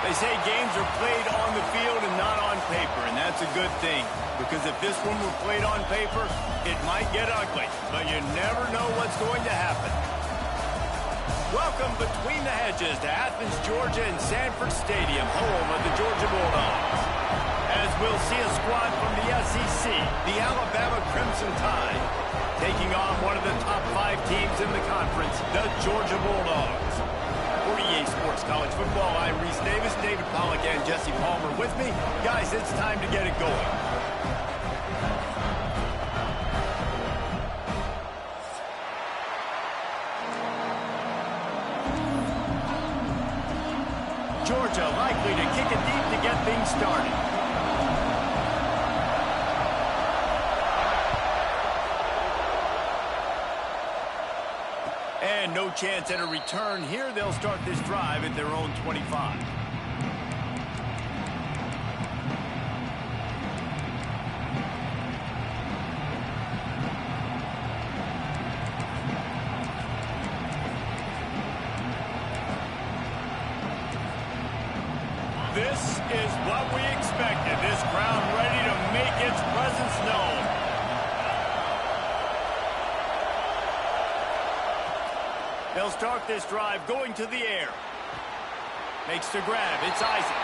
They say games are played on the field and not on paper, and that's a good thing. Because if this one were played on paper, it might get ugly. But you never know what's going to happen. Welcome between the hedges to Athens, Georgia and Sanford Stadium, home of the Georgia Bulldogs. As we'll see a squad from the SEC, the Alabama Crimson Tide, taking on one of the top 5 teams in the conference, the Georgia Bulldogs. For EA Sports College Football, I'm Reese Davis, David Pollack, and Jesse Palmer with me. Guys, it's time to get it going. Georgia likely to kick it deep to get things started. And no chance at a return here. They'll start this drive at their own 25. This is what we expected. This crowd ready to make its presence known. They'll start this drive going to the air. Makes the grab. It's Isaac.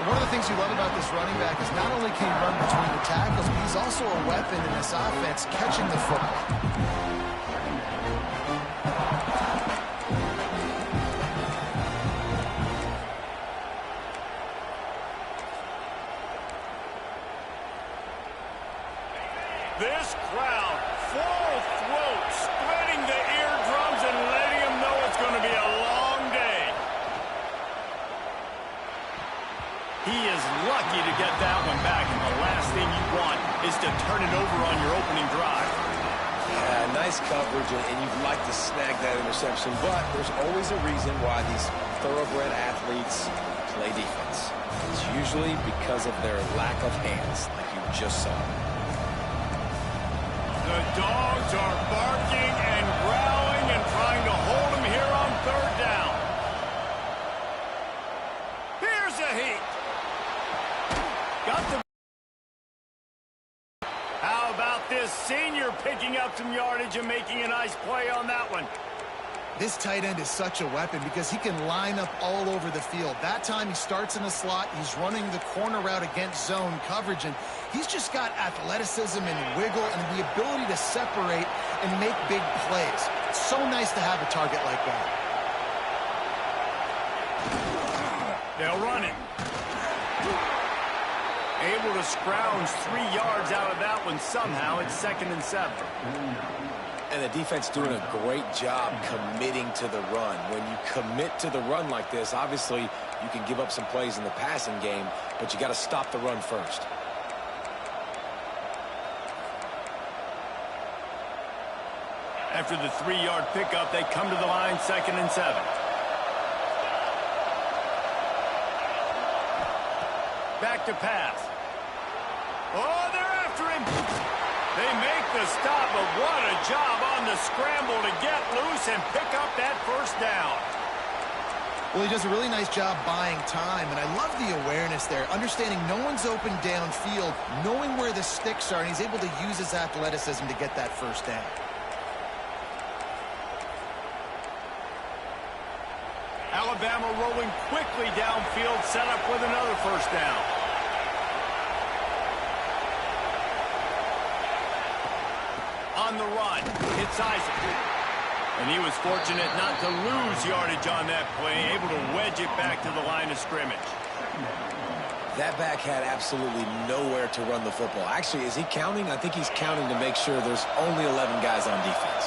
One of the things you love about this running back is not only can he run between the tackles, but he's also a weapon in this offense catching the football. This crowd, full throat, spreading the eardrums and letting them know it's going to be a long day. He is lucky to get that one back, and the last thing you want is to turn it over on your opening drive. Yeah, nice coverage, and you'd like to snag that interception, but there's always a reason why these thoroughbred athletes play defense. It's usually because of their lack of hands, like you just saw. The dogs are barking and growling and trying to hold him here on third down. Here's a heat. Got the... How about this senior picking up some yardage and making a nice play on that one? This tight end is such a weapon because he can line up all over the field. That time he starts in the slot. He's running the corner route against zone coverage, and he's just got athleticism and wiggle and the ability to separate and make big plays. It's so nice to have a target like that. They'll run it. Able to scrounge 3 yards out of that one somehow. It's 2nd and 7. And the defense doing a great job committing to the run. When you commit to the run like this, obviously you can give up some plays in the passing game, but you got to stop the run first. After the 3-yard pickup, they come to the line, 2nd and 7. Back to pass. Oh, they're after him. They make the stop, but what a job on the scramble to get loose and pick up that first down. Well, he does a really nice job buying time, and I love the awareness there, understanding no one's open downfield, knowing where the sticks are, and he's able to use his athleticism to get that first down. Alabama rolling quickly downfield, set up with another first down. On the run, it's Isaac. And he was fortunate not to lose yardage on that play, able to wedge it back to the line of scrimmage. That back had absolutely nowhere to run the football. Actually, is he counting? I think he's counting to make sure there's only 11 guys on defense.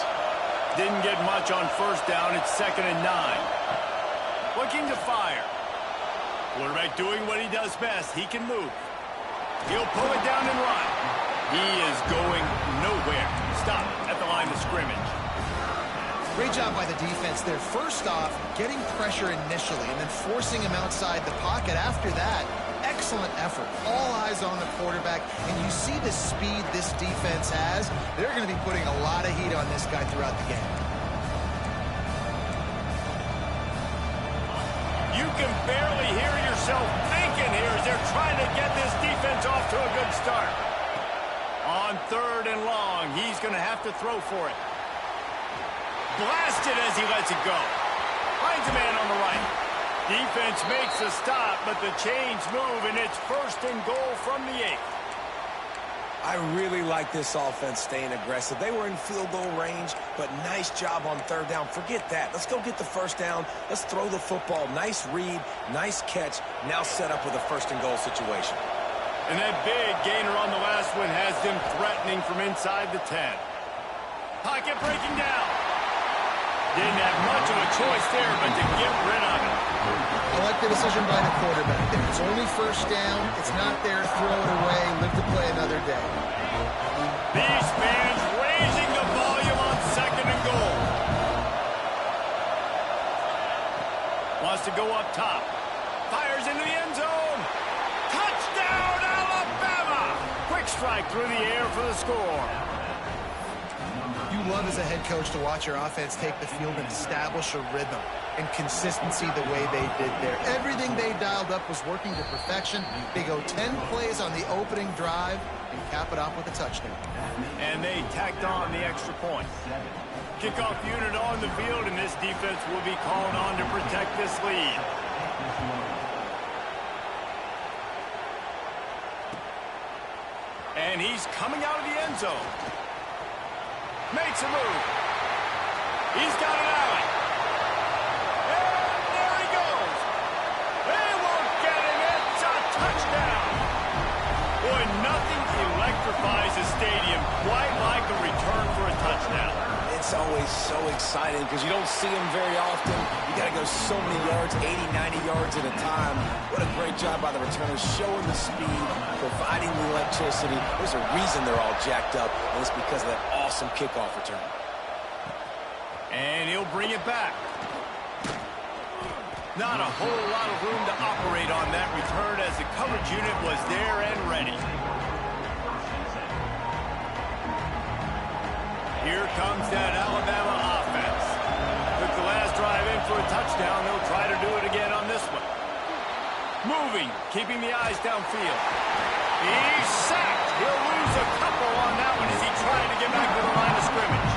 Didn't get much on first down. It's 2nd and 9. Looking to fire. Quarterback doing what he does best. He can move. He'll pull it down and run. He is going nowhere. Stop at the line of scrimmage. Great job by the defense there. First off, getting pressure initially and then forcing him outside the pocket. After that, excellent effort. All eyes on the quarterback, and you see the speed this defense has. They're going to be putting a lot of heat on this guy throughout the game. You can barely hear yourself thinking here as they're trying to get this defense off to a good start. On 3rd and long, he's going to have to throw for it. Blasted as he lets it go. Finds a man on the right. Defense makes a stop, but the chains move, and it's 1st and goal from the 8. I really like this offense staying aggressive. They were in field goal range, but nice job on 3rd down. Forget that. Let's go get the 1st down. Let's throw the football. Nice read, nice catch. Now set up with a 1st and goal situation. And that big gainer on the last one has them threatening from inside the 10. Pocket breaking down. Didn't have much of a choice there, but to get rid of it. I like the decision by the quarterback there. It's only 1st down. It's not there. Throw it away. Live to play another day. These fans raising the volume on 2nd and goal. Wants to go up top. Fires into the end zone. Touchdown, Alabama! Quick strike through the air for the score. You love as a head coach to watch your offense take the field and establish a rhythm and consistency the way they did there. Everything they dialed up was working to perfection. They go 10 plays on the opening drive and cap it off with a touchdown. And they tacked on the extra point. Kickoff unit on the field, and this defense will be called on to protect this lead. And he's coming out of the end zone. Makes a move. He's got an alley. And there he goes. They won't get him. It's a touchdown. Boy, nothing electrifies a stadium quite like a return for a touchdown. It's always so exciting because you don't see them very often. You got to go so many yards, 80, 90 yards at a time. What a great job by the returners, showing the speed, providing the electricity. There's a reason they're all jacked up, and it's because of that awesome kickoff return. And he'll bring it back. Not a whole lot of room to operate on that return as the coverage unit was there and ready. Here comes that Alabama offense. Took the last drive in for a touchdown. They'll try to do it again on this one. Moving, keeping the eyes downfield. He's sacked. He'll lose a couple on that one as he tried to get back to the line of scrimmage.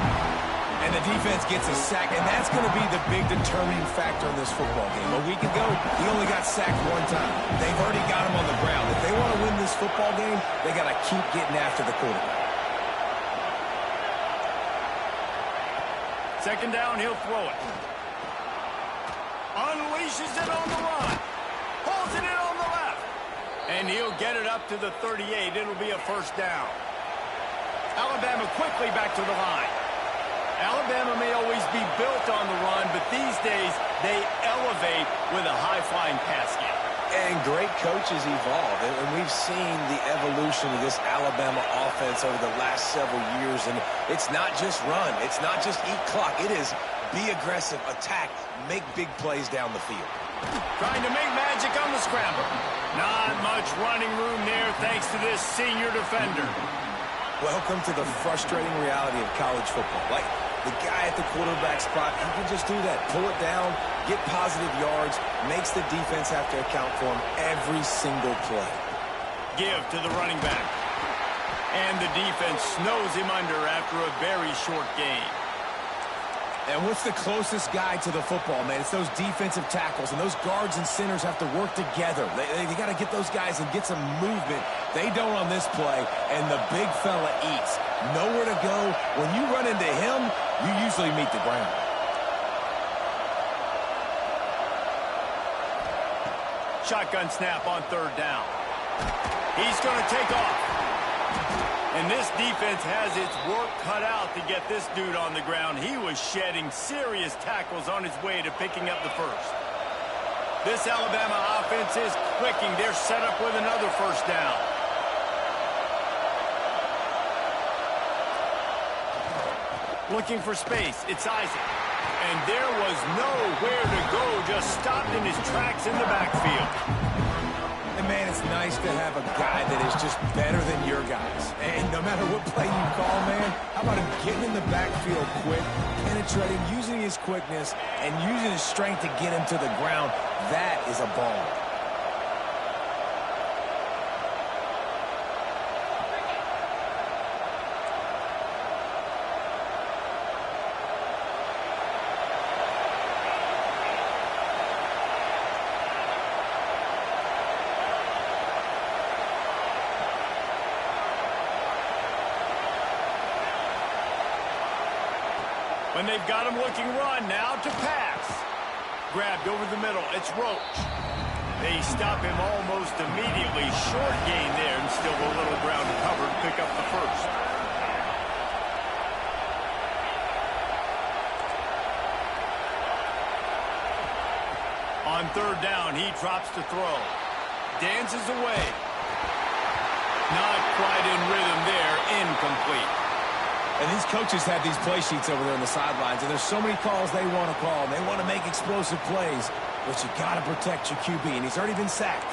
And the defense gets a sack, and that's going to be the big determining factor in this football game. A week ago, he only got sacked 1 time. They've already got him on the ground. If they want to win this football game, they got to keep getting after the quarterback. 2nd down, he'll throw it. Unleashes it on the run. Pulls it in on the left. And he'll get it up to the 38. It'll be a 1st down. Alabama quickly back to the line. Alabama may always be built on the run, but these days they elevate with a high-flying pass game. And great coaches evolve, and we've seen the evolution of this Alabama offense over the last several years, and it's not just run, it's not just eat clock, it is be aggressive, attack, make big plays down the field. Trying to make magic on the scramble. Not much running room there thanks to this senior defender. Welcome to the frustrating reality of college football. Like, the guy at the quarterback spot, he can just do that. Pull it down, get positive yards, makes the defense have to account for him every single play. Give to the running back. And the defense snows him under after a very short game. And what's the closest guy to the football, man? It's those defensive tackles, and those guards and centers have to work together. They got to get those guys and get some movement. They don't on this play, and the big fella eats. Nowhere to go. When you run into him, you usually meet the ground. Shotgun snap on 3rd down. He's going to take off. And this defense has its work cut out to get this dude on the ground. He was shedding serious tackles on his way to picking up the 1st. This Alabama offense is clicking. They're set up with another 1st down. Looking for space. It's Isaac. And there was nowhere to go. Just stopped in his tracks in the backfield. And, man, it's nice to have a guy that is just better than your guys. And no matter what play you call, man, how about him getting in the backfield quick, penetrating, using his quickness, and using his strength to get him to the ground? That is a ball. When they've got him looking run, now to pass. Grabbed over the middle, it's Roach. They stop him almost immediately. Short gain there, and still a little ground to cover to pick up the first. On third down, he drops to throw. Dances away. Not quite in rhythm there, incomplete. And these coaches have these play sheets over there on the sidelines, and there's so many calls they want to call. They want to make explosive plays, but you got to protect your QB, and he's already been sacked.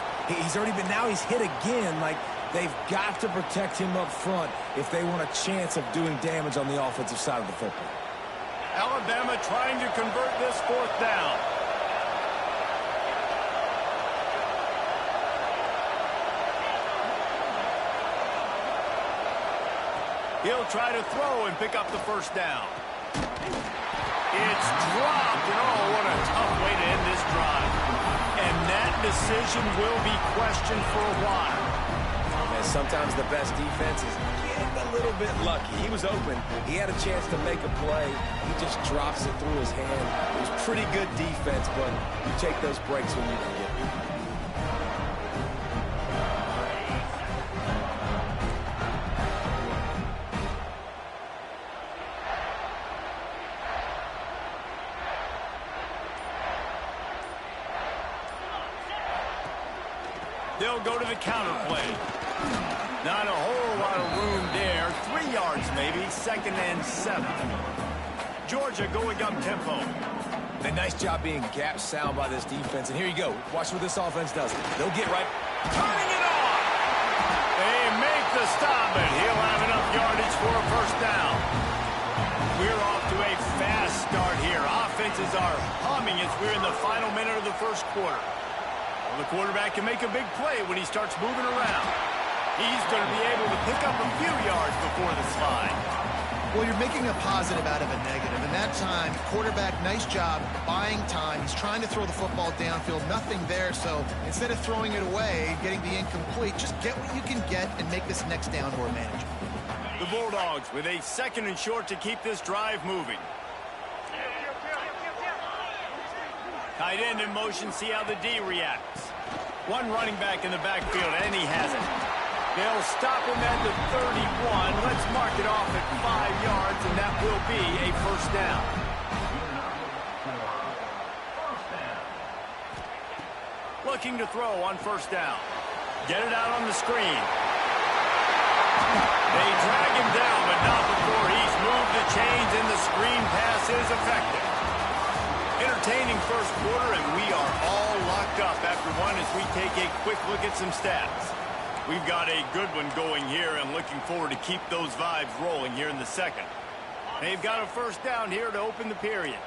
Now he's hit again. Like, they've got to protect him up front if they want a chance of doing damage on the offensive side of the football. Alabama trying to convert this fourth down. He'll try to throw and pick up the first down. It's dropped, and oh, what a tough way to end this drive. And that decision will be questioned for a while. And sometimes the best defense is getting a little bit lucky. He was open. He had a chance to make a play. He just drops it through his hand. It was pretty good defense, but you take those breaks when you can get it. They'll go to the counter play. Not a whole lot of room there. 3 yards maybe, 2nd and 7. Georgia going up tempo. A nice job being gap sound by this defense. And here you go. Watch what this offense does. They'll get right. Turning it on. They make the stop, and he'll have enough yardage for a first down. We're off to a fast start here. Offenses are humming as we're in the final minute of the first quarter. The quarterback can make a big play when he starts moving around. He's going to be able to pick up a few yards before the slide. Well, you're making a positive out of a negative. And that time, quarterback, nice job buying time. He's trying to throw the football downfield. Nothing there. So instead of throwing it away, getting the incomplete, just get what you can get and make this next down more manageable. The Bulldogs with a 2nd and short to keep this drive moving. Tight end in motion, see how the D reacts. One running back in the backfield, and he has it. They'll stop him at the 31. Let's mark it off at 5 yards, and that will be a first down. Looking to throw on first down. Get it out on the screen. They drag him down, but not before he's moved the chains, and the screen pass is effective. Entertaining first quarter, and we are all locked up after one as we take a quick look at some stats. We've got a good one going here and looking forward to keep those vibes rolling here in the second. They've got a first down here to open the period.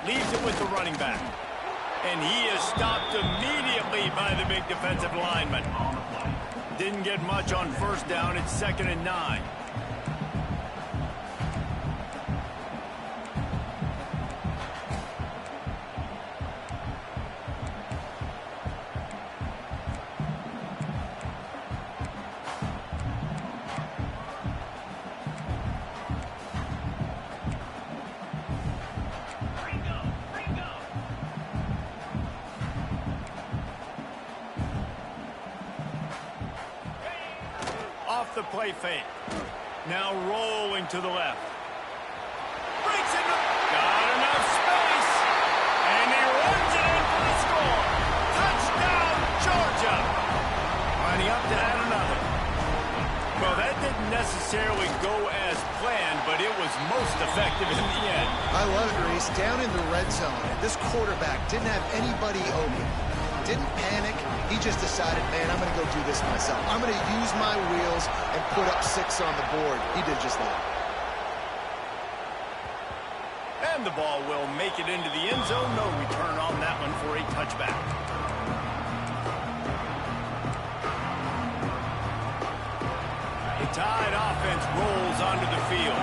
Leaves it with the running back. And he is stopped immediately by the big defensive lineman. Didn't get much on first down. It's 2nd and 9. Off the play fake. Now rolling to the left. Breaks it. Got enough space. And he runs it in for the score. Touchdown, Georgia. Lining up to add another. Well, that didn't necessarily go as planned, but but it was most effective in the end. I love it, Reese. Down in the red zone, this quarterback didn't have anybody open. Didn't panic. He just decided, man, I'm going to go do this myself. I'm going to use my wheels and put up 6 on the board. He did just that. And the ball will make it into the end zone. No return on that one for a touchback. The Tide offense rolls onto the field.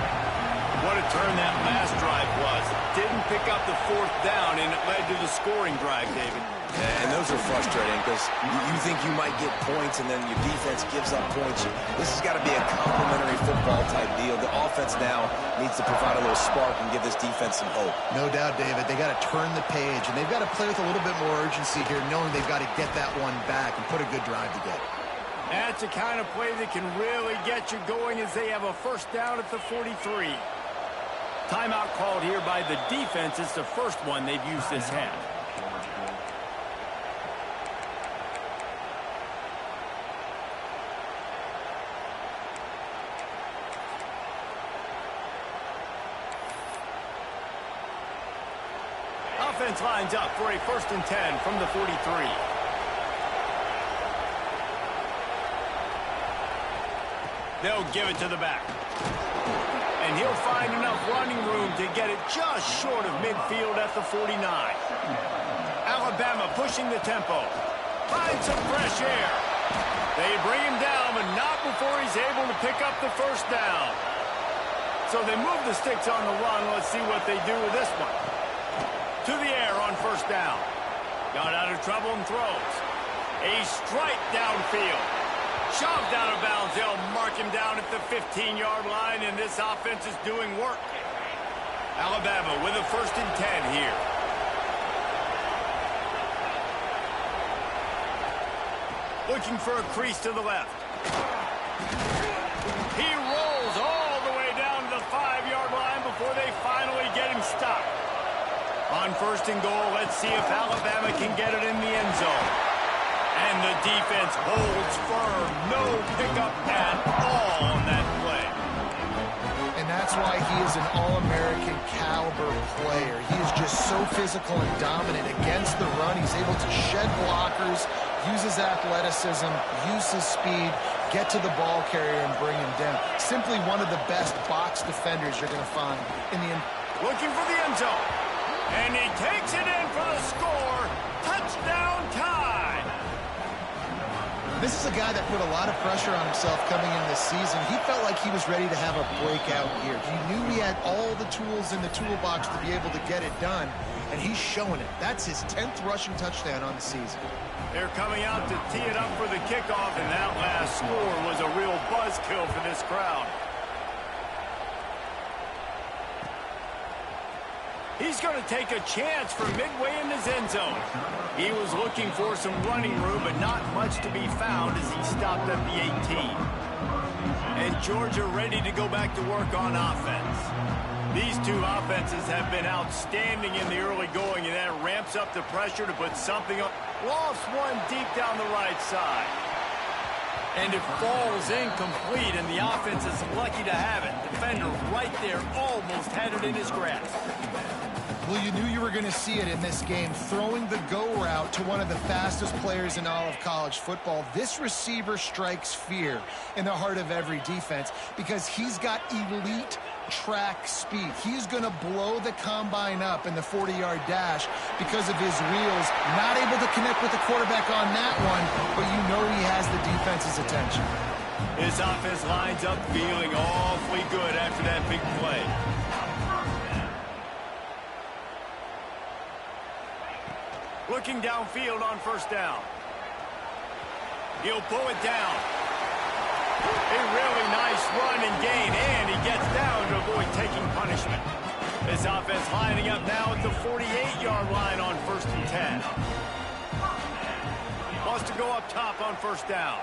What a turn that last drive was. Didn't pick up the 4th down, and it led to the scoring drive, David. And those are frustrating because you think you might get points and then your defense gives up points. This has got to be a complementary football type deal. The offense now needs to provide a little spark and give this defense some hope. No doubt, David. They got to turn the page, and they've got to play with a little bit more urgency here, knowing they've got to get that one back and put a good drive together. That's a kind of play that can really get you going as they have a 1st down at the 43. Timeout called here by the defense. It's the first one they've used this half. Offense lines up for a 1st and 10 from the 43. They'll give it to the back. And he'll find enough running room to get it just short of midfield at the 49. Alabama pushing the tempo. Finds some fresh air. They bring him down, but not before he's able to pick up the 1st down. So they move the sticks on the run. Let's see what they do with this one. To the air on 1st down. Got out of trouble and throws. A strike downfield. Shoved out of bounds. They'll mark him down at the 15-yard line, and this offense is doing work. Alabama with a 1st and 10 here. Looking for a crease to the left. He rolls all the way down to the 5-yard line before they finally get him stopped. On 1st and goal, let's see if Alabama can get it in the end zone. And the defense holds firm. No pickup at all on that play. And that's why he is an All-American caliber player. He is just so physical and dominant against the run. He's able to shed blockers, use his athleticism, use his speed, get to the ball carrier and bring him down. Simply one of the best box defenders you're going to find in the end. Looking for the end zone. And he takes it in for the score. Touchdown Tide. This is a guy that put a lot of pressure on himself coming in this season. He felt like he was ready to have a breakout year. He knew he had all the tools in the toolbox to be able to get it done, and he's showing it. That's his 10th rushing touchdown on the season. They're coming out to tee it up for the kickoff, and that last score was a real buzzkill for this crowd. He's going to take a chance from midway in his end zone. He was looking for some running room, but not much to be found as he stopped at the 18. And Georgia ready to go back to work on offense. These two offenses have been outstanding in the early going, and that ramps up the pressure to put something up. Lost one deep down the right side. And it falls incomplete, and the offense is lucky to have it. Defender right there almost had it in his grasp. Well, you knew you were going to see it in this game, throwing the go route to one of the fastest players in all of college football. This receiver strikes fear in the heart of every defense because he's got elite track speed. He's going to blow the combine up in the 40-yard dash because of his wheels. Not able to connect with the quarterback on that one, but you know he has the defense's attention. His offense lines up feeling awfully good after that big play. Looking downfield on 1st down. He'll pull it down. A really nice run and gain, and he gets down to avoid taking punishment. This offense lining up now at the 48-yard line on 1st and 10. Wants to go up top on 1st down.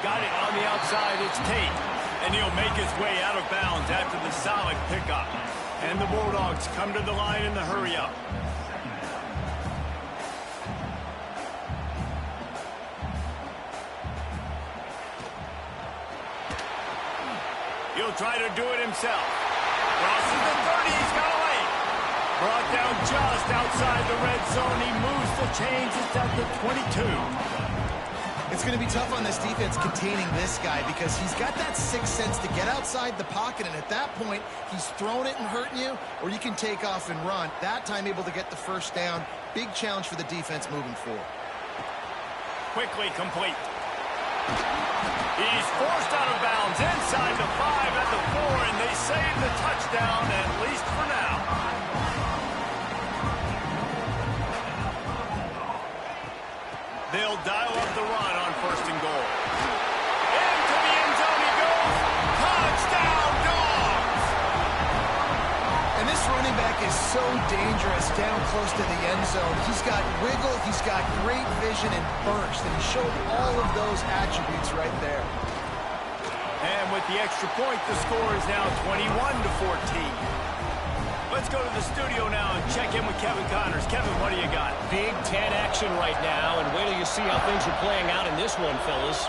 Got it on the outside, it's Tate. And he'll make his way out of bounds after the solid pickup. And the Bulldogs come to the line in the hurry-up. He'll try to do it himself. Crosses the 30. He's got a lane. Brought down just outside the red zone. He moves the chains. It's at the 22. It's going to be tough on this defense containing this guy because he's got that sixth sense to get outside the pocket, and at that point, he's throwing it and hurting you, or you can take off and run. That time able to get the first down. Big challenge for the defense moving forward. Quickly complete. He's forced out of bounds inside the 5 at the 4, and they save the touchdown, at least for now. They'll dial up the run on 1st and goal. Into the end zone he goes. Touchdown, Dogs! And this running back is so dangerous down close to the end zone. He's got wiggle, he's got great vision and burst, and he showed all of those attributes right there. And with the extra point, the score is now 21-14. Let's go to the studio now and check in with Kevin Connors. Kevin, what do you got? Big Ten action right now, and wait till you see how things are playing out in this one, fellas.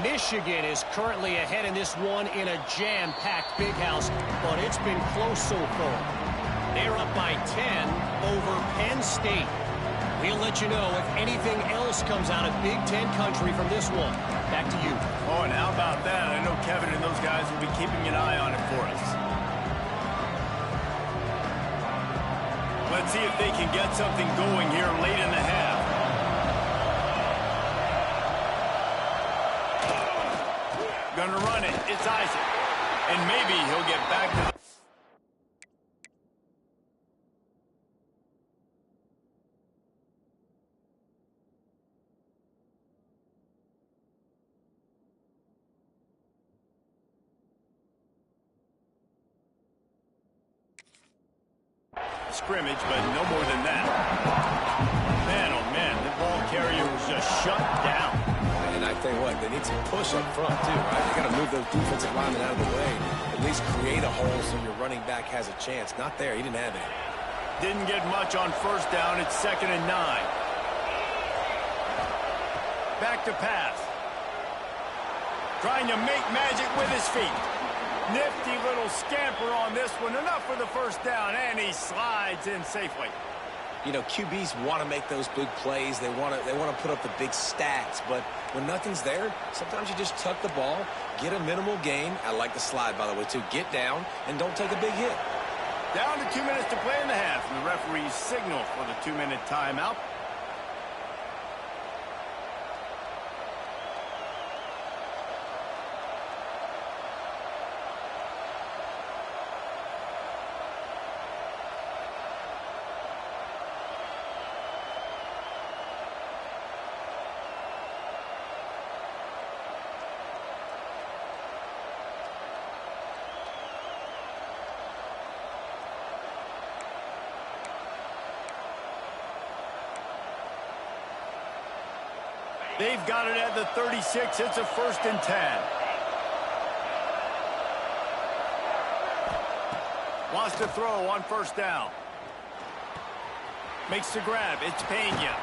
Michigan is currently ahead in this one in a jam-packed big house, but it's been close so far. They're up by 10 over Penn State. We'll let you know if anything else comes out of Big Ten country from this one. Back to you. Oh, and how about that? I know Kevin and those guys will be keeping an eye on it for us. Let's see if they can get something going here late in the half. Gonna run it. It's Isaac. And maybe he'll get back to the... scrimmage, but no more than that. Man, oh man, the ball carrier was just shut down. And I tell you what, they need some push up front too, right? They got to move those defensive linemen out of the way. At least create a hole so your running back has a chance. Not there. He didn't have it. Didn't get much on 1st down. It's 2nd and 9. Back to pass. Trying to make magic with his feet. Nifty little scamper on this one. Enough for the 1st down, and he slides in safely. You know, QBs want to make those big plays. They want to put up the big stats. But when nothing's there, sometimes you just tuck the ball, get a minimal gain. I like the slide, by the way, too. Get down and don't take a big hit. Down to 2 minutes to play in the half, and the referees signal for the 2-minute timeout. They've got it at the 36. It's a 1st and 10. Wants to throw on 1st down. Makes the grab. It's Pena.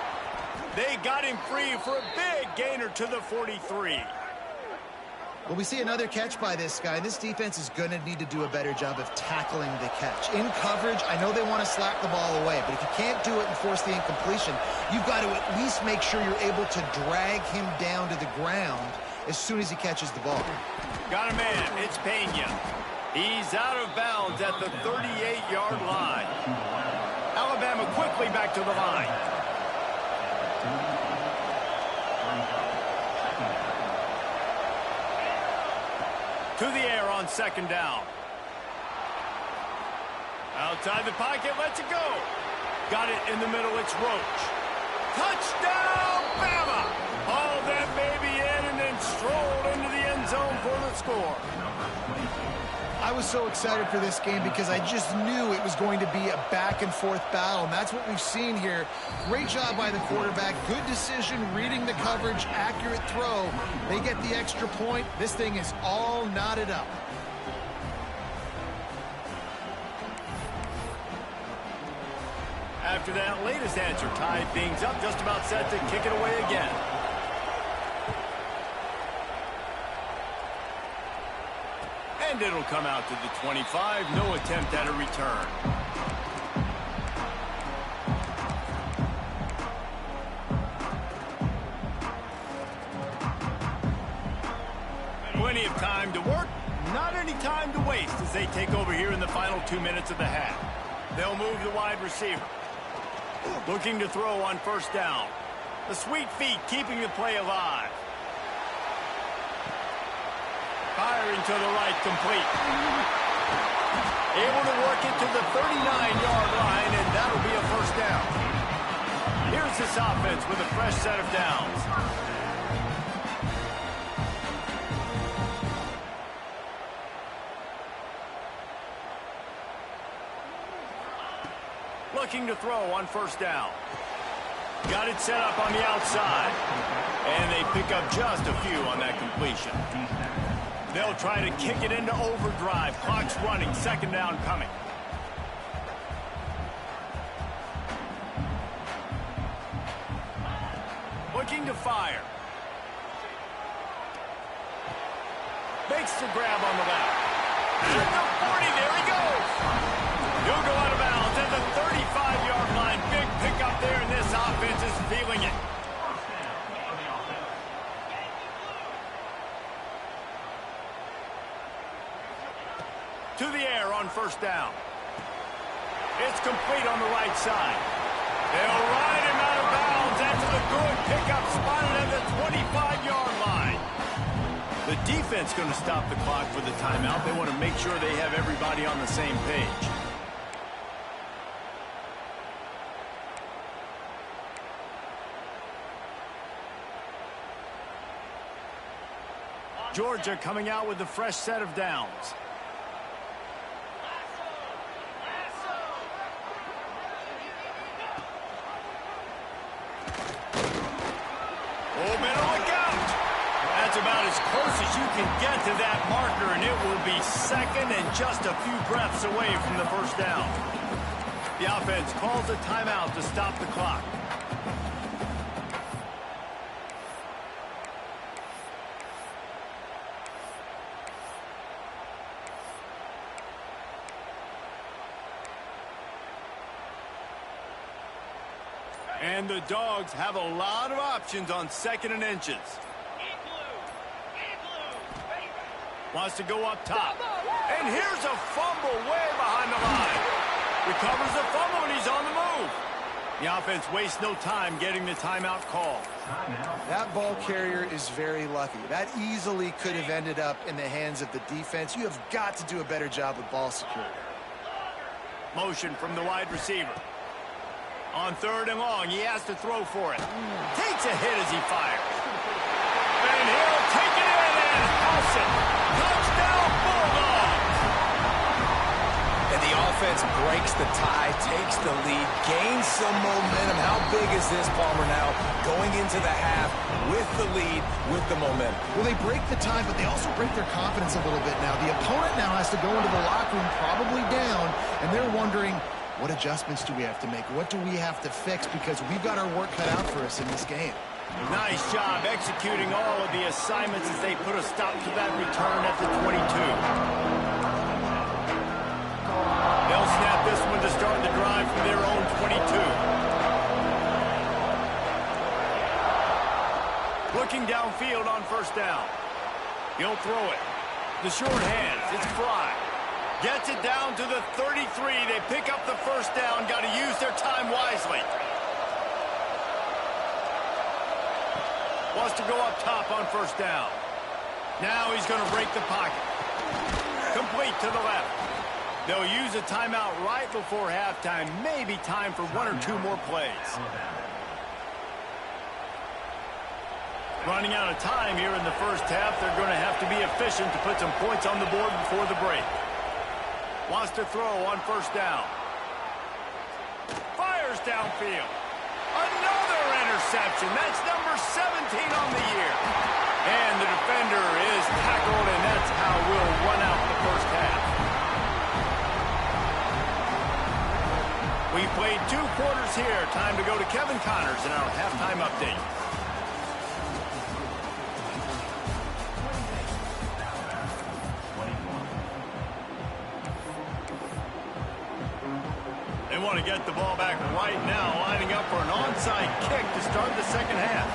They got him free for a big gainer to the 43. Well, we see another catch by this guy. This defense is going to need to do a better job of tackling the catch. In coverage, I know they want to slap the ball away, but if you can't do it and force the incompletion, you've got to at least make sure you're able to drag him down to the ground as soon as he catches the ball. Got a man. It's Pena. He's out of bounds at the 38-yard line. Alabama quickly back to the line. To the air on 2nd down. Outside the pocket, lets it go. Got it in the middle, it's Roach. Touchdown, Bama! Hauled that baby in and then strolled into the end zone for the score. I was so excited for this game because I just knew it was going to be a back-and-forth battle, and that's what we've seen here. Great job by the quarterback. Good decision, reading the coverage, accurate throw. They get the extra point. This thing is all knotted up. After that latest answer tied things up, just about set to kick it away again. And And it'll come out to the 25. No attempt at a return. Plenty of time to work. Not any time to waste as they take over here in the final 2 minutes of the half. They'll move the wide receiver. Looking to throw on first down. The sweet feet keeping the play alive. Firing to the right, complete. Able to work it to the 39-yard line, and that'll be a first down. Here's this offense with a fresh set of downs. Looking to throw on first down. Got it set up on the outside. And they pick up just a few on that completion. They'll try to kick it into overdrive. Clock's running. Second down coming. Looking to fire. Makes the grab on the left. At the 40, there he goes. He'll go out of bounds at the 35-yard line. Big pickup there, and this offense is feeling it. To the air on first down. It's complete on the right side. They'll ride him out of bounds. That's a good pickup, spotted at the 25-yard line. The defense going to stop the clock for the timeout. They want to make sure they have everybody on the same page. Georgia coming out with a fresh set of downs. Oh, man, look out! That's about as close as you can get to that marker, and it will be second and just a few breaths away from the first down. The offense calls a timeout to stop the clock. And the Dogs have a lot of options on second and inches. Wants to go up top. And here's a fumble way behind the line. Recovers the fumble, and he's on the move. The offense wastes no time getting the timeout call. That ball carrier is very lucky. That easily could have ended up in the hands of the defense. You have got to do a better job with ball security. Motion from the wide receiver. On third and long, he has to throw for it. Takes a hit as he fires. And he'll take it in and house it. Touchdown, Bulldogs! And the offense breaks the tie, takes the lead, gains some momentum. How big is this, Palmer, now? Going into the half with the lead, with the momentum. Well, they break the tie, but they also break their confidence a little bit now. The opponent now has to go into the locker room probably down, and they're wondering, what adjustments do we have to make? What do we have to fix? Because we've got our work cut out for us in this game. Nice job executing all of the assignments as they put a stop to that return at the 22. They'll snap this one to start the drive from their own 22. Looking downfield on first down. He'll throw it. The short hands. It's Fry. Gets it down to the 33. They pick up the first down. Got to use their time wisely. Wants to go up top on first down. Now he's going to break the pocket. Complete to the left. They'll use a timeout right before halftime. Maybe time for one or two more plays. Running out of time here in the first half. They're going to have to be efficient to put some points on the board before the break. Wants to throw on first down. Fires downfield. Another interception. That's number 17 on the year. And the defender is tackled, and that's how we'll run out the first half. We played 2 quarters here. Time to go to Kevin Connors in our halftime update. want to get the ball back right now, lining up for an onside kick to start the second half.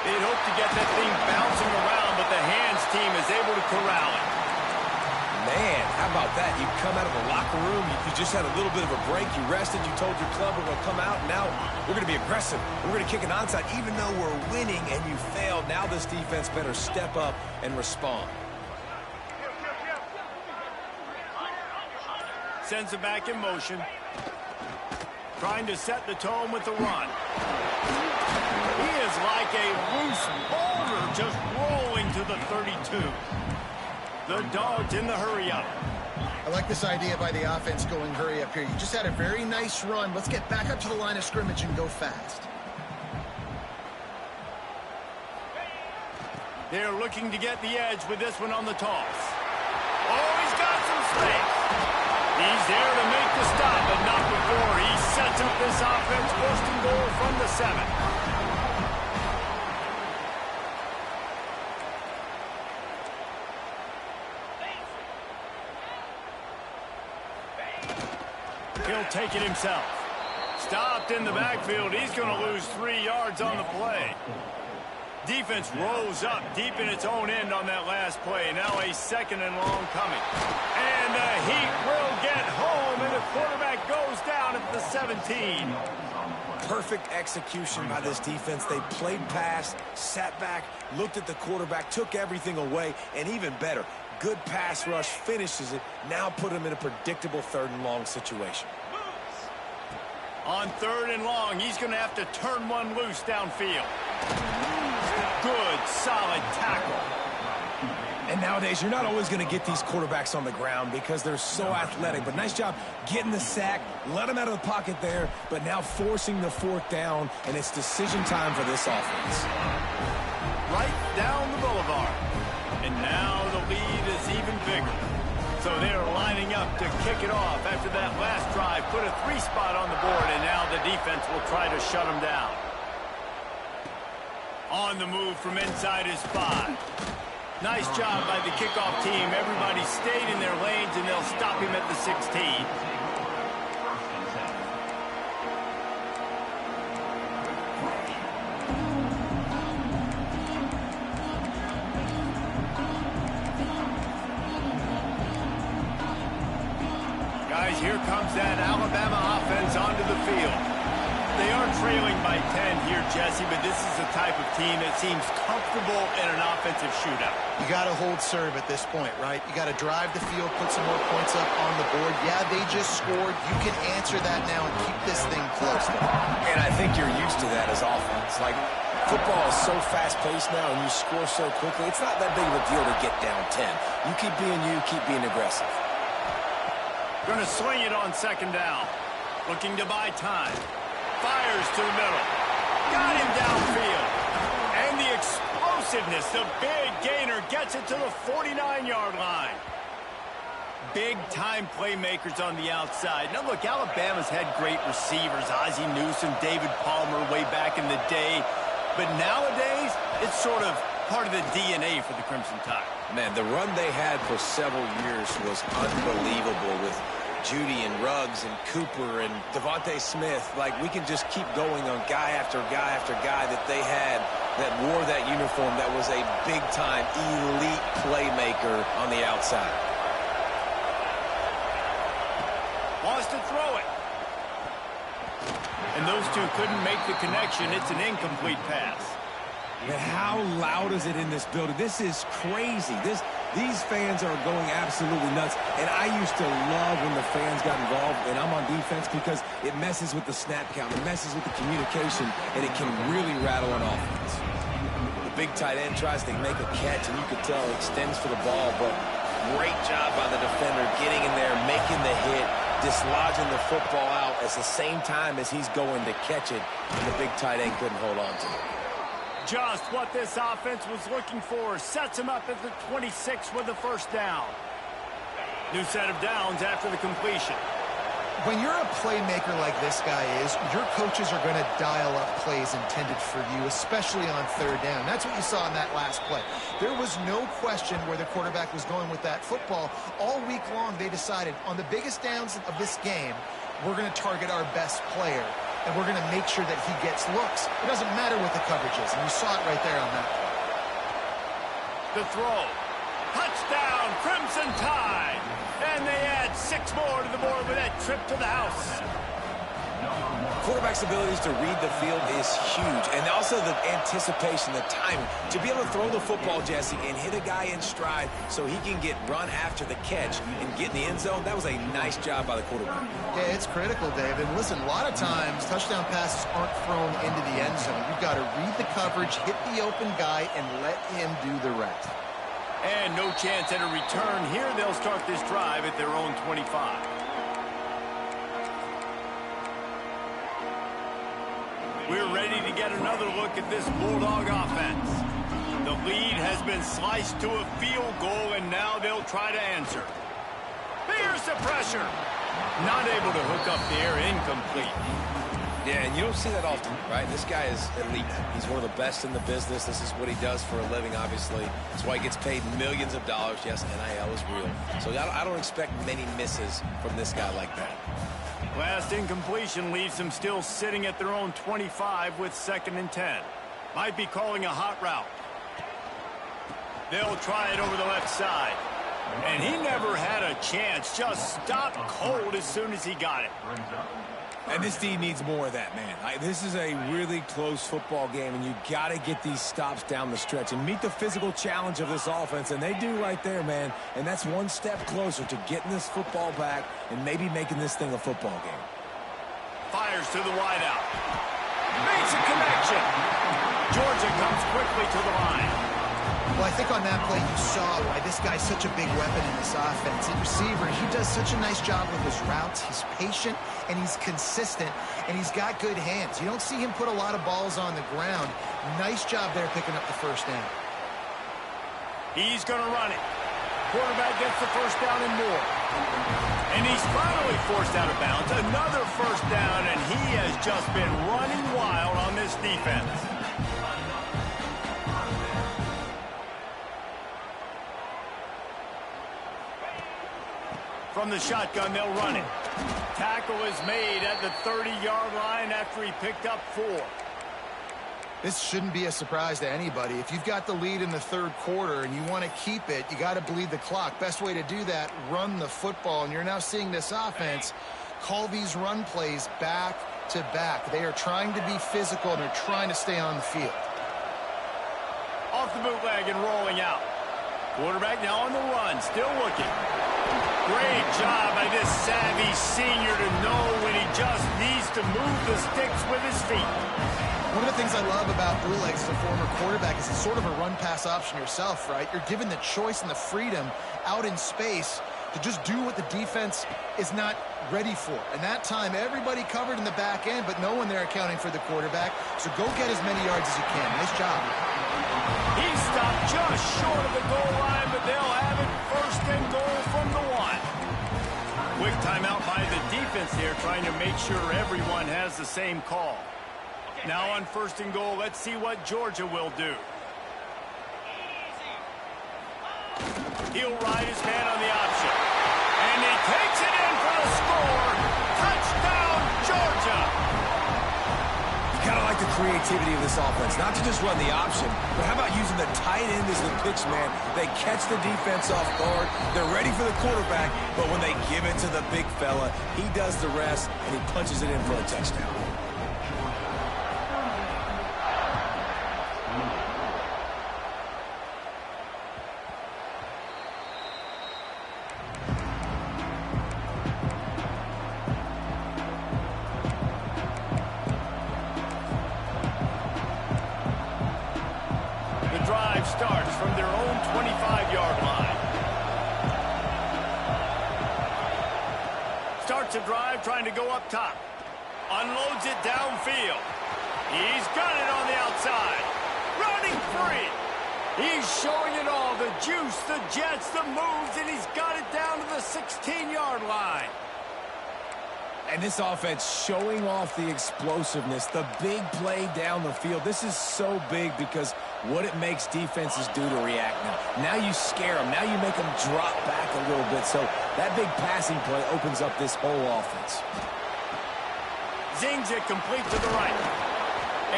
They'd hope to get that thing bouncing around, but the hands team is able to corral it. Man, how about that? You come out of the locker room, you just had a little bit of a break, you rested, you told your club we're going to come out, and now we're going to be aggressive. We're going to kick an onside, even though we're winning and you failed. Now this defense better step up and respond. Sends it back in motion. Trying to set the tone with the run. He is like a loose boulder just rolling to the 32. The Dogs in the hurry-up. I like this idea by the offense going hurry-up here. You just had a very nice run. Let's get back up to the line of scrimmage and go fast. They're looking to get the edge with this one on the toss. Oh, he's got some space. He's there to make the stop, but not before he sets up this offense, first and goal from the 7. He'll take it himself. Stopped in the backfield. He's going to lose 3 yards on the play. Defense rose up deep in its own end on that last play. Now a second and long coming. And the Heat will get home, and the quarterback goes down at the 17. Perfect execution by this defense. They played pass, sat back, looked at the quarterback, took everything away, and even better, good pass rush, finishes it. Now put him in a predictable 3rd and long situation. On 3rd and long, he's going to have to turn one loose downfield. Good, solid tackle. And nowadays, you're not always going to get these quarterbacks on the ground because they're so athletic. But nice job getting the sack, let him out of the pocket there, but now forcing the 4th down, and it's decision time for this offense. Right down the boulevard. And now the lead is even bigger. So they're lining up to kick it off after that last drive. Put a 3 spot on the board, and now the defense will try to shut them down. On the move from inside his 5. Nice job by the kickoff team. Everybody stayed in their lanes, and they'll stop him at the 16. Guys, here comes that Alabama offense onto the field. They are trailing by 10 here, Jesse, but this is the type of team that seems comfortable in an offensive shootout. You got to hold serve at this point, right? You got to drive the field, put some more points up on the board. Yeah, they just scored. You can answer that now and keep this thing close. And I think you're used to that as offense. Like, football is so fast-paced now, and you score so quickly. It's not that big of a deal to get down 10. You keep being aggressive. Going to sling it on 2nd down. Looking to buy time. Fires to the middle. Got him downfield. And the explosiveness, the big gainer, gets it to the 49-yard line. Big-time playmakers on the outside. Now, look, Alabama's had great receivers. Ozzie Newsome, David Palmer way back in the day. But nowadays, it's sort of part of the DNA for the Crimson Tide. Man, the run they had for several years was unbelievable with Judy and Ruggs and Cooper and Devontae Smith. Like, we can just keep going on guy after guy after guy that they had that wore that uniform that was a big-time elite playmaker on the outside. Wants to throw it. And those two couldn't make the connection. It's an incomplete pass. And how loud is it in this building? This is crazy. These fans are going absolutely nuts. And I used to love when the fans got involved, and I'm on defense, because it messes with the snap count. It messes with the communication, and it can really rattle an offense. The big tight end tries to make a catch, and you could tell it extends for the ball, but great job by the defender getting in there, making the hit, dislodging the football out at the same time as he's going to catch it, and the big tight end couldn't hold on to it. Just what this offense was looking for. Sets him up at the 26 with the 1st down. New set of downs after the completion. when you're a playmaker like this guy is, your coaches are going to dial up plays intended for you, especially on third down. That's what you saw in that last play. There was no question where the quarterback was going with that football. All week long, they decided on the biggest downs of this game, we're going to target our best player, and we're going to make sure that he gets looks. It doesn't matter what the coverage is, and you saw it right there on that play. The throw. Touchdown, Crimson Tide. And they add 6 more to the board with that trip to the house. Quarterback's abilities to read the field is huge. And also the anticipation, the timing. To be able to throw the football, Jesse, and hit a guy in stride so he can get run after the catch and get in the end zone, that was a nice job by the quarterback. Yeah, it's critical, Dave. And listen, a lot of times touchdown passes aren't thrown into the end zone. You've got to read the coverage, hit the open guy, and let him do the rest. And no chance at a return here. They'll start this drive at their own 25. We're ready to get another look at this Bulldog offense. The lead has been sliced to a field goal, and now they'll try to answer. Here's the pressure. Not able to hook up there, incomplete. Yeah, and you don't see that often, right? This guy is elite. He's one of the best in the business. This is what he does for a living, obviously. That's why he gets paid millions of dollars. Yes, NIL is real. So I don't expect many misses from this guy like that. Last incompletion leaves them still sitting at their own 25 with 2nd and 10. Might be calling a hot route. They'll try it over the left side. And he never had a chance. Just stopped cold as soon as he got it. And this D needs more of that, man. This is a really close football game, and you got to get these stops down the stretch and meet the physical challenge of this offense, and they do right there, man. And that's one step closer to getting this football back and maybe making this thing a football game. Fires to the wideout. Makes a connection. Georgia comes quickly to the line. Well, I think on that play you saw why this guy's such a big weapon in this offense. At receiver, he does such a nice job with his routes. He's patient, and he's consistent, and he's got good hands. You don't see him put a lot of balls on the ground. Nice job there picking up the first down. He's going to run it. Quarterback gets the first down and more. And he's finally forced out of bounds. Another first down, and he has just been running wild on this defense. From the shotgun, they'll run it. Tackle is made at the 30-yard line after he picked up 4. This shouldn't be a surprise to anybody. If you've got the lead in the third quarter and you want to keep it, you got to bleed the clock. Best way to do that, run the football. And you're now seeing this offense call these run plays back to back. They are trying to be physical, and they're trying to stay on the field. Off the bootleg and rolling out. Quarterback now on the run, still looking. Great job by this savvy senior to know when he just needs to move the sticks with his feet. One of the things I love about Bootlegs as a former quarterback is it's sort of a run-pass option yourself, right? You're given the choice and the freedom out in space to just do what the defense is not ready for. And that time, everybody covered in the back end, but no one there accounting for the quarterback. So go get as many yards as you can. Nice job. He stopped just short of the goal line, but they'll have it 1st and goal from the 1. Quick timeout by the defense here, trying to make sure everyone has the same call. Now on 1st and goal, let's see what Georgia will do. He'll ride his man on the option. And he takes it in for the score. Touchdown, Georgia! You kind of like the creativity of this offense. Not to just run the option, but how about using the tight end as the pitch man? They catch the defense off guard. They're ready for the quarterback, but when they give it to the big fella, he does the rest, and he punches it in for a touchdown. Starts from their own 25-yard line. Starts a drive trying to go up top. Unloads it downfield. He's got it on the outside. Running free. He's showing it all. The juice, the jets, the moves, and he's got it down to the 16-yard line. And this offense showing off the explosiveness, the big play down the field. This is so big because what it makes defenses do to react now. Now you scare them. Now you make them drop back a little bit. So that big passing play opens up this whole offense. Zings it complete to the right.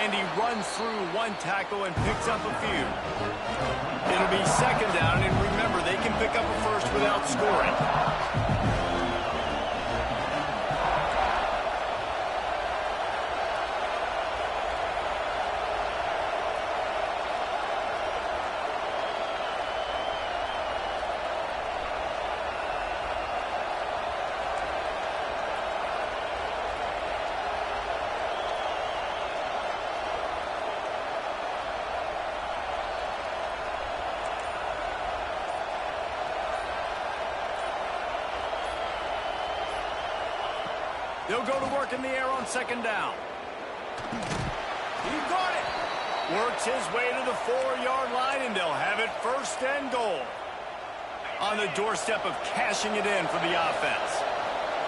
And he runs through one tackle and picks up a few. It'll be second down, and remember, they can pick up a first without scoring. They'll go to work in the air on second down. He got it. Works his way to the 4-yard line, and they'll have it first and goal. On the doorstep of cashing it in for the offense.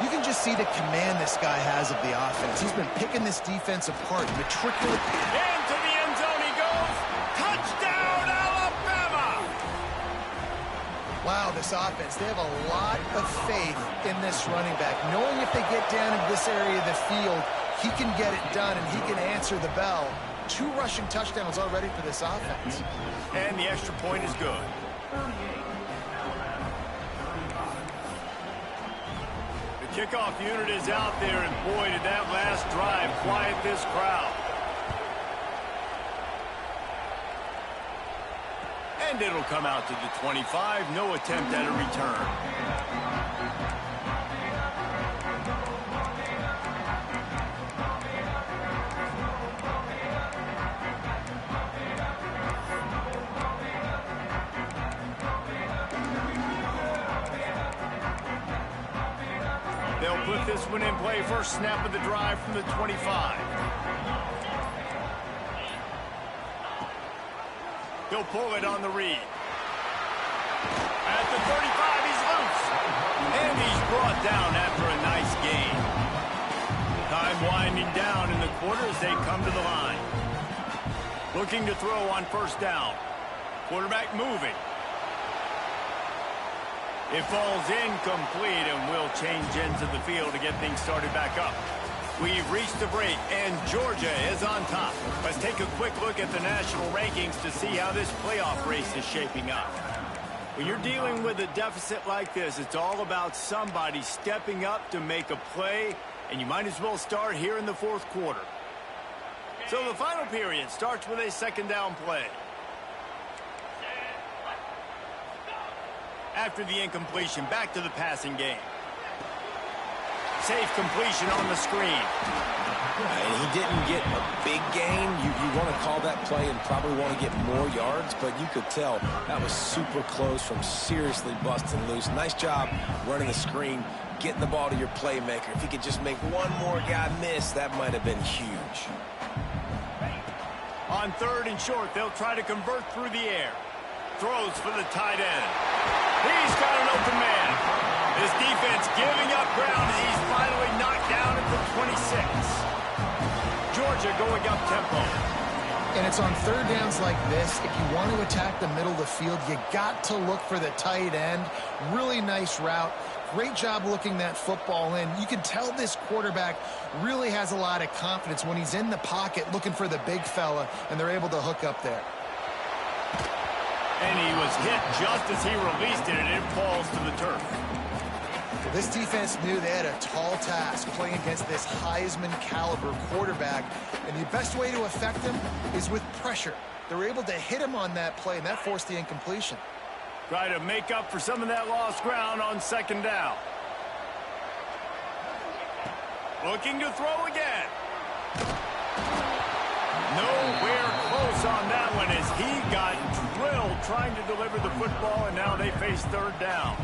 You can just see the command this guy has of the offense. He's been picking this defense apart, matriculate. Into the end zone he goes. Touchdown, Alabama! Wow, this offense, they have a lot of faith in this running back. Knowing if they get down in this area of the field, he can get it done and he can answer the bell. 2 rushing touchdowns already for this offense. And the extra point is good. The kickoff unit is out there, and boy, did that last drive quiet this crowd. And it'll come out to the 25. No attempt at a return. They'll put this one in play. First snap of the drive from the 25. He'll pull it on the read. At the 35, he's loose. And he's brought down after a nice gain. Time winding down in the quarter as they come to the line. Looking to throw on first down. Quarterback moving. It falls incomplete, and we'll change ends of the field to get things started back up. We've reached the break, and Georgia is on top. Let's take a quick look at the national rankings to see how this playoff race is shaping up. When you're dealing with a deficit like this, it's all about somebody stepping up to make a play, and you might as well start here in the fourth quarter. So the final period starts with a second down play. After the incompletion, back to the passing game. Safe completion on the screen. And he didn't get a big gain. You want to call that play and probably want to get more yards, but you could tell that was super close from seriously busting loose. Nice job running the screen, getting the ball to your playmaker. If he could just make one more guy miss, that might have been huge. On third and short, they'll try to convert through the air. Throws for the tight end. He's got an open man. This defense giving up ground as he's finally knocked down at the 26. Georgia going up tempo. And it's on third downs like this. If you want to attack the middle of the field, you got to look for the tight end. Really nice route. Great job looking that football in. You can tell this quarterback really has a lot of confidence when he's in the pocket looking for the big fella, and they're able to hook up there. And he was hit just as he released it, and it falls to the turf. This defense knew they had a tall task playing against this Heisman caliber quarterback, and the best way to affect him is with pressure. They're able to hit him on that play, and that forced the incompletion. Try to make up for some of that lost ground on second down. Looking to throw again. Nowhere close on that one as he got drilled trying to deliver the football, and now they face third down.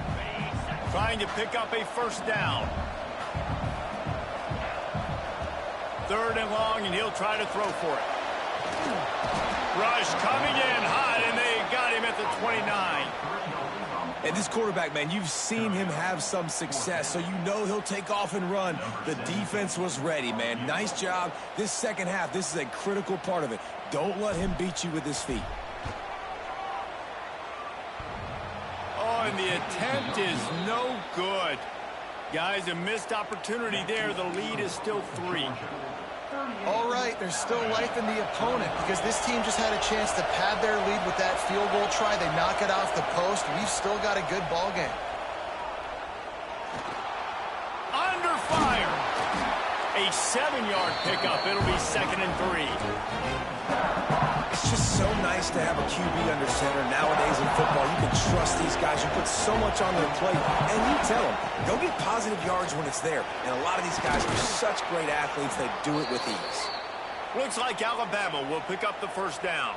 Trying to pick up a first down. Third and long, and he'll try to throw for it. Rush coming in hot, and they got him at the 29. And this quarterback, man, you've seen him have some success, so you know he'll take off and run. The defense was ready, man. Nice job. This second half, this is a critical part of it. Don't let him beat you with his feet. Oh, and the attempt is no good. Guys, a missed opportunity there. The lead is still 3. All right, there's still life in the opponent because this team just had a chance to pad their lead with that field goal try. They knock it off the post. We've still got a good ball game. Under fire. A 7-yard pickup. It'll be 2nd and 3. It's just so nice to have a QB under center. Nowadays in football, you can trust these guys who put so much on their plate. And you tell them, go get positive yards when it's there. And a lot of these guys are such great athletes, they do it with ease. Looks like Alabama will pick up the first down.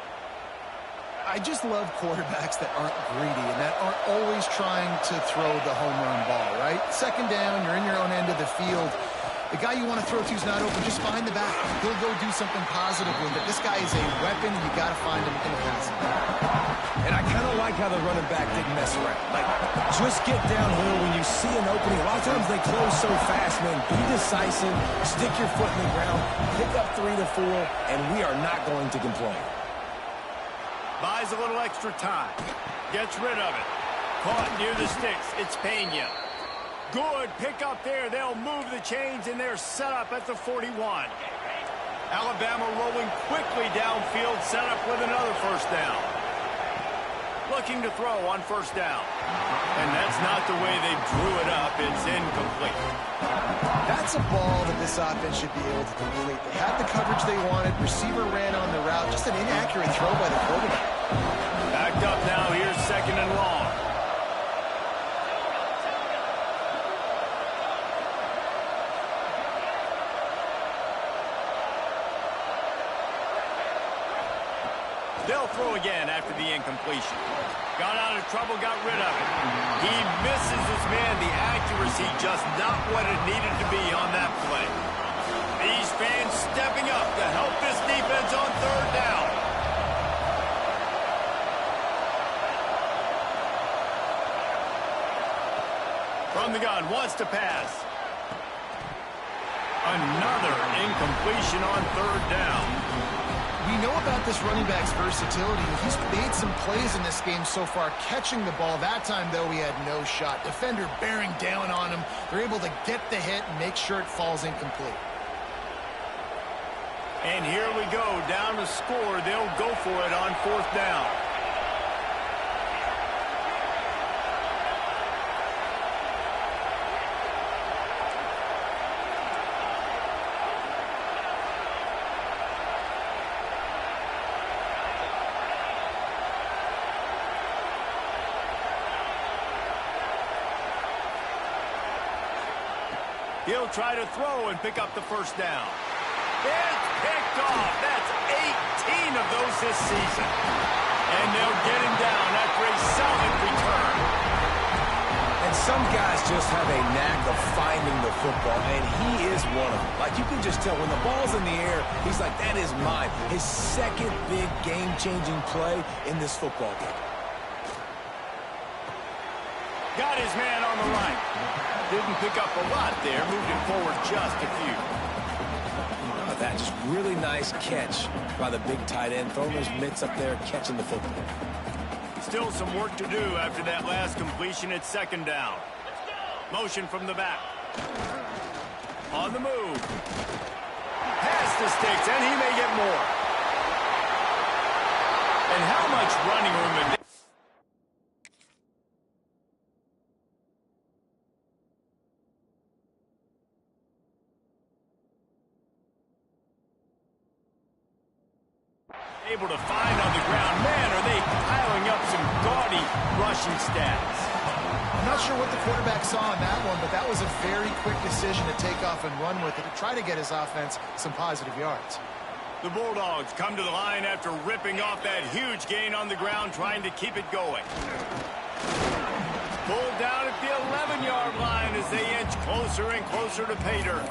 I just love quarterbacks that aren't greedy and that aren't always trying to throw the home run ball, right? 2nd down, you're in your own end of the field. The guy you want to throw to is not open. Just find the back. He'll go do something positive with it. This guy is a weapon, and you got to find him in the passing game. And I kind of like how the running back didn't mess around. Like, just get downhill when you see an opening. A lot of times they close so fast, man. Be decisive. Stick your foot in the ground. Pick up 3 to 4, and we are not going to complain. Buys a little extra time. Gets rid of it. Caught near the sticks. It's Pena. Good pickup there. They'll move the chains, and they're set up at the 41. Alabama rolling quickly downfield, set up with another first down. Looking to throw on first down. And that's not the way they drew it up. It's incomplete. That's a ball that this offense should be able to complete. They had the coverage they wanted. Receiver ran on the route. Just an inaccurate throw by the quarterback. Backed up now. Here's 2nd and long. They'll throw again after the incompletion. Got out of trouble, got rid of it. He misses his man. The accuracy just not what it needed to be on that play. These fans stepping up to help this defense on 3rd down. From the gun, wants to pass. Another incompletion on 3rd down. We know about this running back's versatility. He's made some plays in this game so far, catching the ball. That time, though, he had no shot. Defender bearing down on him. They're able to get the hit and make sure it falls incomplete. And here we go, down to score. They'll go for it on 4th down. He'll try to throw and pick up the first down. It's picked off. That's 18 of those this season. And they'll get him down after a solid return. And some guys just have a knack of finding the football, and he is one of them. Like, you can just tell when the ball's in the air, he's like, that is mine. His second big game-changing play in this football game. Got his man on the right. Didn't pick up a lot there. Moved it forward just a few. That just really nice catch by the big tight end. Throwing those mitts up there, catching the football. Still some work to do after that last completion at 2nd down. Motion from the back. On the move. Past the sticks, and he may get more. And how much running room? Able to find on the ground. Man, are they piling up some gaudy rushing stats. I'm not sure what the quarterback saw on that one, but that was a very quick decision to take off and run with it to try to get his offense some positive yards. The Bulldogs come to the line after ripping off that huge gain on the ground, trying to keep it going. Pulled down at the 11-yard line as they inch closer and closer to pay dirt.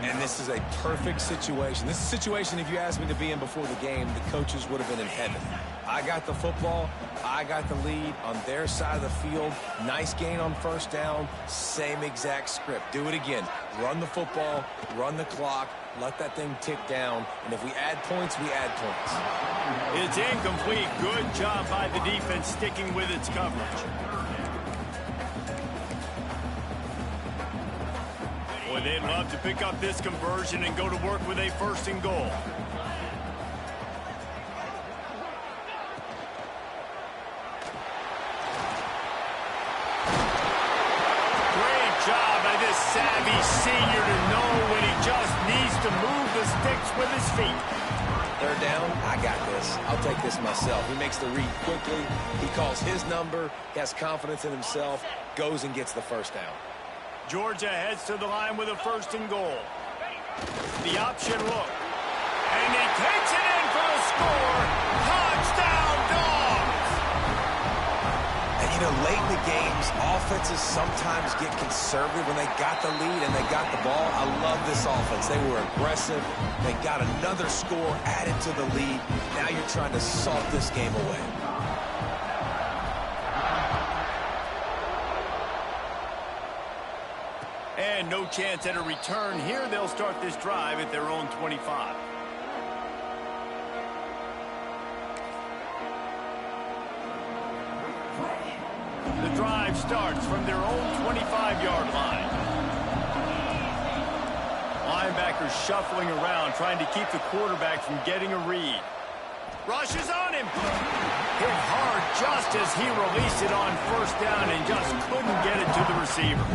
And this is a perfect situation. This is a situation, if you asked me to be in before the game, the coaches would have been in heaven. I got the football. I got the lead on their side of the field. Nice gain on first down. Same exact script. Do it again. Run the football, run the clock, let that thing tick down, and if we add points, we add points. It's incomplete. Good job by the defense sticking with its coverage. Boy, they'd love to pick up this conversion and go to work with a 1st and goal. This savvy senior to know when he just needs to move the sticks with his feet. 3rd down, I got this. I'll take this myself. He makes the read quickly. He calls his number. He has confidence in himself. Goes and gets the 1st down. Georgia heads to the line with a 1st and goal. The option look. And he takes it in for the score. Touchdown, Dogs! And, you know, late in the games, offenses sometimes get conservative when they got the lead and they got the ball. I love this offense. They were aggressive. They got another score added to the lead. Now you're trying to salt this game away. And no chance at a return here. They'll start this drive at their own 25. The drive starts from their own 25-yard line. Linebackers shuffling around, trying to keep the quarterback from getting a read. Rushes on him. Hit hard just as he released it on 1st down and just couldn't get it to the receiver.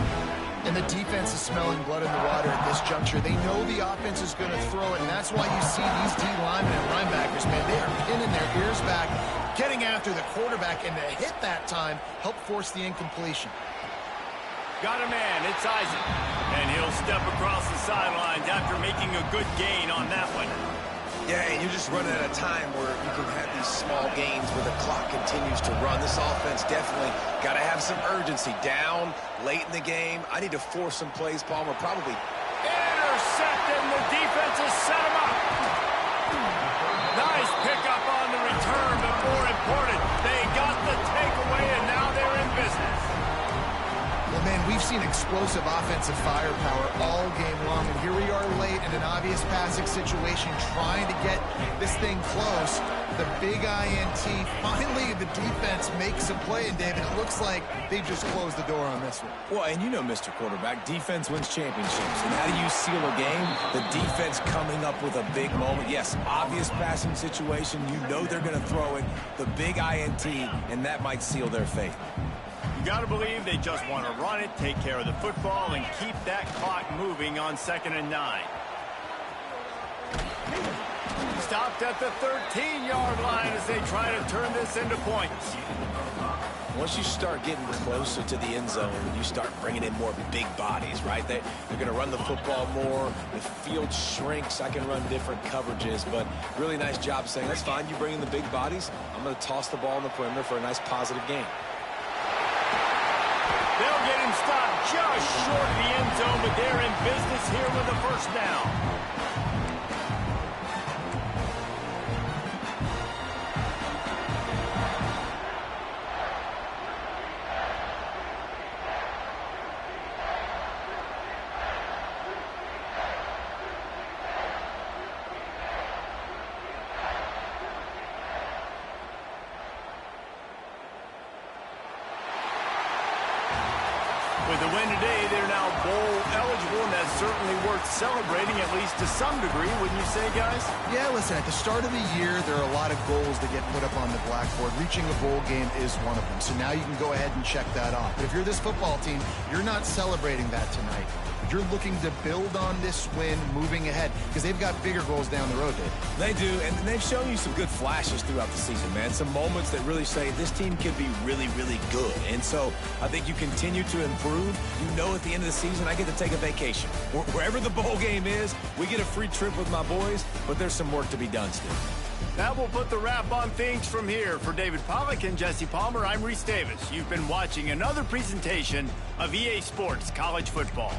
And the defense is smelling blood in the water at this juncture. They know the offense is going to throw it, and that's why you see these D linemen and linebackers, man, they are pinning their ears back, getting after the quarterback, and the hit that time helped force the incompletion. Got a man, it's Isaac. And he'll step across the sidelines after making a good gain on that one. Yeah, and you're just running at a time where you can have these small gains where the clock continues to run. This offense definitely got to have some urgency. Down, late in the game. I need to force some plays, Palmer, probably. Intercepted, and the defense has set him up. Nice pickup on the return, but more important, they got the takeaway, and now they're in business. Well, man, we've seen explosive offensive firepower all game long, and here we are late in an obvious passing situation trying to get this thing close. The big INT, finally the defense makes a play, and David, it looks like they've just closed the door on this one. Well, and you know, Mr. Quarterback, defense wins championships. And how do you seal a game? The defense coming up with a big moment. Yes, obvious passing situation. You know they're going to throw it. The big INT, and that might seal their fate. You got to believe they just want to run it, take care of the football, and keep that clock moving on 2nd and 9. Stopped at the 13-yard line as they try to turn this into points. Once you start getting closer to the end zone, you start bringing in more big bodies, right? They're going to run the football more. The field shrinks. I can run different coverages, but really nice job saying, that's fine. You bring in the big bodies. I'm going to toss the ball in the perimeter for a nice positive gain. They'll get him stopped just short of the end zone, but they're in business here with a 1st down. With the win today, they're now bowl eligible, and that's certainly worth celebrating, at least to some degree, wouldn't you say, guys? Yeah, listen, at the start of the year, there are a lot of goals that get put up on the blackboard. Reaching a bowl game is one of them, so now you can go ahead and check that off. But if you're this football team, you're not celebrating that tonight. You're looking to build on this win moving ahead because they've got bigger goals down the road, Dave. They do, and they've shown you some good flashes throughout the season, man. Some moments that really say this team could be really, really good. And so I think you continue to improve. You know at the end of the season, I get to take a vacation. Wherever the bowl game is, we get a free trip with my boys, but there's some work to be done still. That will put the wrap on things from here. For David Pollack and Jesse Palmer, I'm Reese Davis. You've been watching another presentation of EA Sports College Football.